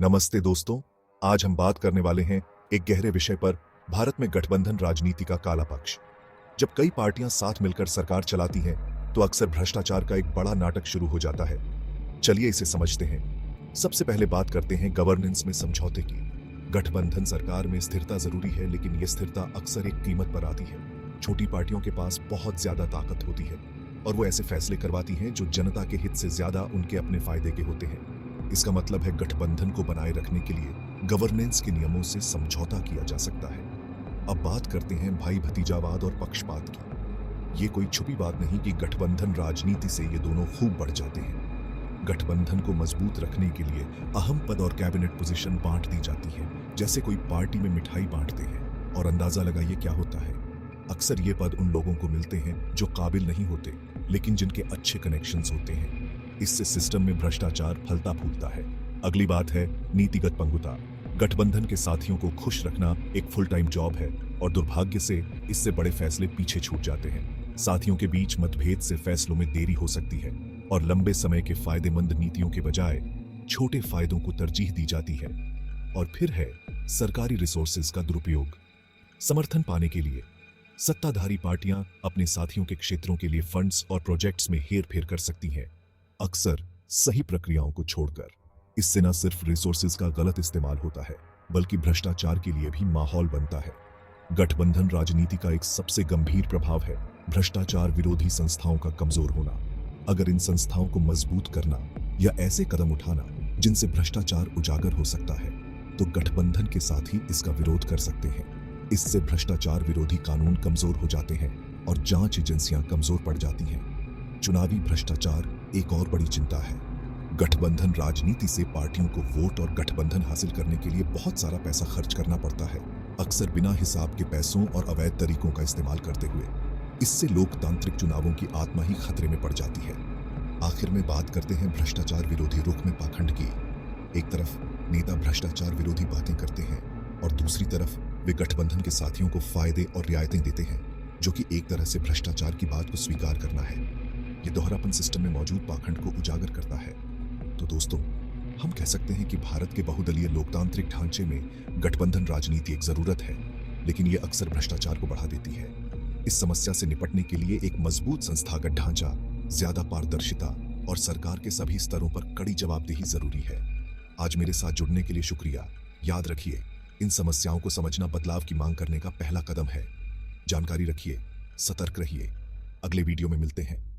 नमस्ते दोस्तों, आज हम बात करने वाले हैं एक गहरे विषय पर, भारत में गठबंधन राजनीति का काला पक्ष। जब कई पार्टियां साथ मिलकर सरकार चलाती हैं, तो अक्सर भ्रष्टाचार का एक बड़ा नाटक शुरू हो जाता है। चलिए इसे समझते हैं। सबसे पहले बात करते हैं गवर्नेंस में समझौते की। गठबंधन सरकार में स्थिरता जरूरी है, लेकिन यह स्थिरता अक्सर एक कीमत पर आती है। छोटी पार्टियों के पास बहुत ज्यादा ताकत होती है और वो ऐसे फैसले करवाती हैं जो जनता के हित से ज्यादा उनके अपने फायदे के होते हैं। इसका मतलब है गठबंधन को बनाए रखने के लिए गवर्नेंस के नियमों से समझौता किया जा सकता है। अब बात करते हैं भाई भतीजावाद और पक्षपात की। ये कोई छुपी बात नहीं कि गठबंधन राजनीति से ये दोनों खूब बढ़ जाते हैं। गठबंधन को मजबूत रखने के लिए अहम पद और कैबिनेट पोजीशन बांट दी जाती है, जैसे कोई पार्टी में मिठाई बांटते हैं। और अंदाजा लगाइए क्या होता है। अक्सर ये पद उन लोगों को मिलते हैं जो काबिल नहीं होते, लेकिन जिनके अच्छे कनेक्शंस होते हैं। इससे सिस्टम में भ्रष्टाचार फलता फूलता है। अगली बात है नीतिगत पंगुता। गठबंधन के साथियों को खुश रखना एक फुल टाइम जॉब है और दुर्भाग्य से इससे बड़े फैसले पीछे छूट जाते हैं। साथियों के बीच मतभेद से फैसलों में देरी हो सकती है और लंबे समय के फायदेमंद नीतियों के बजाय छोटे फायदों को तरजीह दी जाती है। और फिर है सरकारी रिसोर्सेज का दुरुपयोग। समर्थन पाने के लिए सत्ताधारी पार्टियां अपने साथियों के क्षेत्रों के लिए फंड्स और प्रोजेक्ट्स में हेरफेर कर सकती हैं, अक्सर सही प्रक्रियाओं को छोड़कर। इससे न सिर्फ रिसोर्सेज का गलत इस्तेमाल होता है, बल्कि भ्रष्टाचार के लिए भी माहौल बनता है। गठबंधन राजनीति का एक सबसे गंभीर प्रभाव है भ्रष्टाचार विरोधी संस्थाओं का कमजोर होना। अगर इन संस्थाओं को मजबूत करना या ऐसे कदम उठाना जिनसे भ्रष्टाचार उजागर हो सकता है, तो गठबंधन के साथ ही इसका विरोध कर सकते हैं। इससे भ्रष्टाचार विरोधी कानून कमजोर हो जाते हैं और जांच एजेंसियां कमजोर पड़ जाती हैं। चुनावी भ्रष्टाचार एक और बड़ी चिंता है। गठबंधन राजनीति से पार्टियों को वोट और गठबंधन हासिल करने के लिए बहुत सारा पैसा खर्च करना पड़ता है, अक्सर बिना हिसाब के पैसों और अवैध तरीकों का इस्तेमाल करते हुए। इससे लोकतांत्रिक चुनावों की आत्मा ही खतरे में पड़ जाती है। आखिर में बात करते हैं भ्रष्टाचार विरोधी रुख में पाखंड की। एक तरफ नेता भ्रष्टाचार विरोधी बातें करते हैं और दूसरी तरफ वे गठबंधन के साथियों को फायदे और रियायतें देते हैं, जो कि एक तरह से भ्रष्टाचार की बात को स्वीकार करना है। ये दोहरापन सिस्टम में मौजूद पाखंड को उजागर करता है। तो दोस्तों, हम कह सकते हैं कि भारत के बहुदलीय लोकतांत्रिक ढांचे में गठबंधन राजनीति एक जरूरत है, लेकिन ये अक्सर भ्रष्टाचार को बढ़ा देती है। इस समस्या से निपटने के लिए एक मजबूत संस्थागत ढांचा, ज्यादा पारदर्शिता और सरकार के सभी स्तरों पर कड़ी जवाबदेही जरूरी है। आज मेरे साथ जुड़ने के लिए शुक्रिया। याद रखिए, इन समस्याओं को समझना बदलाव की मांग करने का पहला कदम है। जानकारी रखिए, सतर्क रहिए। अगले वीडियो में मिलते हैं।